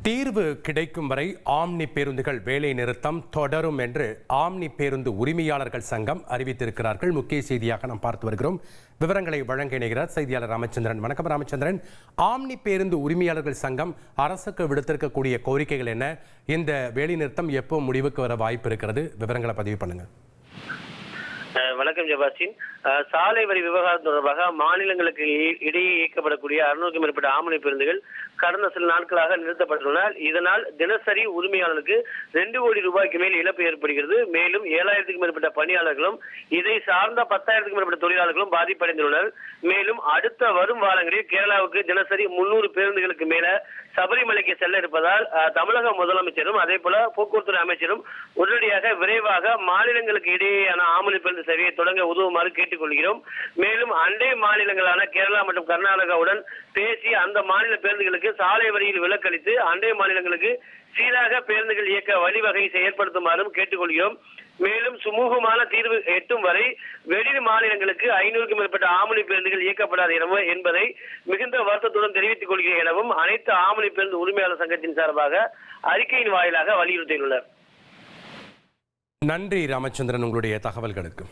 தீர்வு கிடைக்கும் வரை ஆம்னி பேருந்துகள் வேலை நிறுத்தம் தொடரும் என்று ஆம்னி பேருந்து உரிமையாளர்கள் சங்கம் அறிவித்திருக்கிறார்கள். முக்கிய செய்தியாக நாம் பார்த்து வருகிறோம். விவரங்களை வழங்க இணைகிறார் செய்தியாளர் ராமச்சந்திரன். வணக்கம் ராமச்சந்திரன். ஆம்னி பேருந்து உரிமையாளர்கள் சங்கம் அரசுக்கு விடுத்திருக்கக்கூடிய கோரிக்கைகள் என்ன? இந்த வேலை நிறுத்தம் எப்போ முடிவுக்கு வர வாய்ப்பு இருக்கிறது? விவரங்களை பதிவு பண்ணுங்க. வணக்கம் ஜபாசின். சாலை வரி விவகாரம் தொடர்பாக மாநிலங்களுக்கு இடையே இயக்கப்படக்கூடிய 600க்கும் மேற்பட்ட ஆம்னி பேருந்துகள் கடந்த சில நாட்களாக நிறுத்தப்பட்டுள்ளன. இதனால் தினசரி உரிமையாளருக்கு 2 கோடி ரூபாய்க்கு மேல் இழப்பு ஏற்படுகிறது. மேலும் 7000க்கும் மேற்பட்ட பணியாளர்களும் இதை சார்ந்த 10,000க்கும் மேற்பட்ட தொழிலாளர்களும் பாதிப்படைந்துள்ளனர். மேலும் அடுத்த வரும் வாரங்களில் கேரளாவுக்கு தினசரி 300 பேருந்துகளுக்கு மேல சபரிமலைக்கு செல்ல இருப்பதால் தமிழக முதலமைச்சரும் அதே போல போக்குவரத்து அமைச்சரும் உடனடியாக விரைவாக மாநிலங்களுக்கு இடையேயான ஆம்னி பேருந்து சேவையை தொடங்க உதவுமாறு கேட்டுக்கொள்கிறோம். மேலும் அண்டை மாநிலங்களான கேரளா மற்றும் கர்நாடகாவுடன் பேசி அந்த மாநில பேருந்துகளுக்கு சாலை வரியில் விலக்களித்து அண்டை மாநிலங்களுக்கு சீராக பேருந்துகள் இயக்க வழிவகை ஏற்படுத்துமாறும் கேட்டுக்கொள்கிறோம். மேலும் சுமூகமான தீர்வு எட்டும் வரை வெளி மாநிலங்களுக்கு 500க்கும் மேற்பட்ட ஆம்னி பேருந்துகள் இயக்கப்படாது என்பதை மிகுந்த வருத்தத்துடன் தெரிவித்துக் கொள்கிறேன் எனவும் அனைத்து ஆம்னி பேருந்து உரிமையாளர் சங்கத்தின் சார்பாக அறிக்கையின் வாயிலாக வலியுறுத்தியுள்ளனர். நன்றி ராமச்சந்திரன், உங்களுடைய தகவல்களுக்கு.